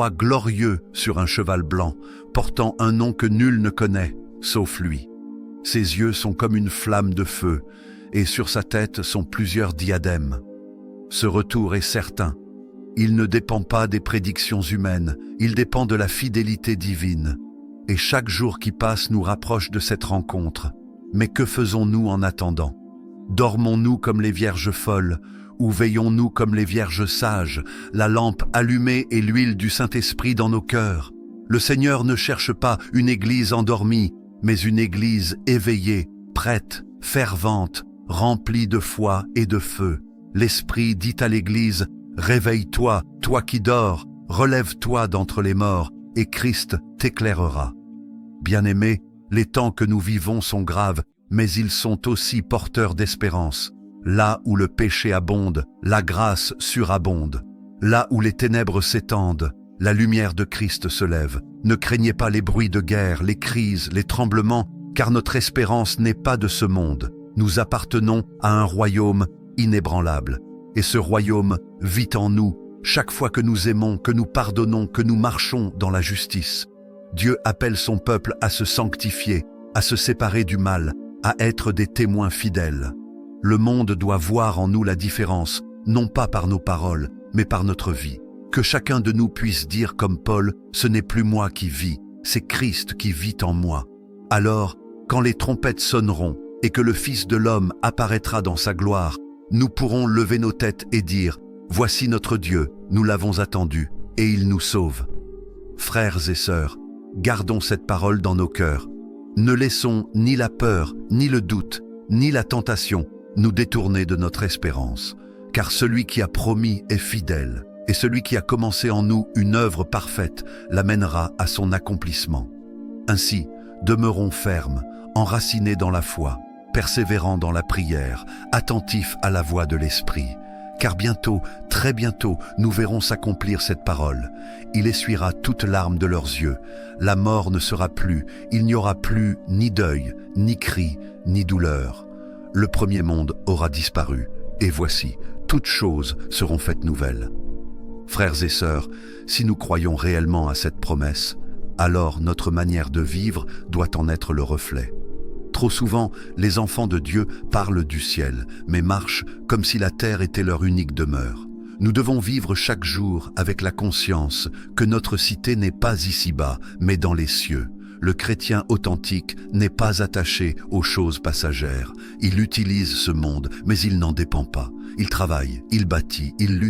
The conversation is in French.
Roi glorieux sur un cheval blanc, portant un nom que nul ne connaît, sauf lui. Ses yeux sont comme une flamme de feu, et sur sa tête sont plusieurs diadèmes. Ce retour est certain. Il ne dépend pas des prédictions humaines, il dépend de la fidélité divine. Et chaque jour qui passe nous rapproche de cette rencontre. Mais que faisons-nous en attendant? Dormons-nous comme les vierges folles, ou veillons-nous comme les vierges sages, la lampe allumée et l'huile du Saint-Esprit dans nos cœurs? Le Seigneur ne cherche pas une église endormie, mais une église éveillée, prête, fervente, remplie de foi et de feu. L'Esprit dit à l'église: réveille-toi, toi qui dors, relève-toi d'entre les morts, et Christ t'éclairera. Bien-aimés, les temps que nous vivons sont graves, mais ils sont aussi porteurs d'espérance. Là où le péché abonde, la grâce surabonde. Là où les ténèbres s'étendent, la lumière de Christ se lève. Ne craignez pas les bruits de guerre, les crises, les tremblements, car notre espérance n'est pas de ce monde. Nous appartenons à un royaume inébranlable. Et ce royaume vit en nous, chaque fois que nous aimons, que nous pardonnons, que nous marchons dans la justice. Dieu appelle son peuple à se sanctifier, à se séparer du mal, à être des témoins fidèles. Le monde doit voir en nous la différence, non pas par nos paroles, mais par notre vie. Que chacun de nous puisse dire comme Paul: ce n'est plus moi qui vis, c'est Christ qui vit en moi. Alors, quand les trompettes sonneront et que le Fils de l'homme apparaîtra dans sa gloire, nous pourrons lever nos têtes et dire: voici notre Dieu, nous l'avons attendu, et il nous sauve. Frères et sœurs, gardons cette parole dans nos cœurs. Ne laissons ni la peur, ni le doute, ni la tentation nous détourner de notre espérance, car celui qui a promis est fidèle, et celui qui a commencé en nous une œuvre parfaite l'amènera à son accomplissement. Ainsi, demeurons fermes, enracinés dans la foi, persévérants dans la prière, attentifs à la voix de l'Esprit, car bientôt, très bientôt, nous verrons s'accomplir cette parole. Il essuiera toute larme de leurs yeux, la mort ne sera plus, il n'y aura plus ni deuil, ni cri, ni douleur. Le premier monde aura disparu, et voici, toutes choses seront faites nouvelles. Frères et sœurs, si nous croyons réellement à cette promesse, alors notre manière de vivre doit en être le reflet. Trop souvent, les enfants de Dieu parlent du ciel, mais marchent comme si la terre était leur unique demeure. Nous devons vivre chaque jour avec la conscience que notre cité n'est pas ici-bas, mais dans les cieux. Le chrétien authentique n'est pas attaché aux choses passagères. Il utilise ce monde, mais il n'en dépend pas. Il travaille, il bâtit, il lutte.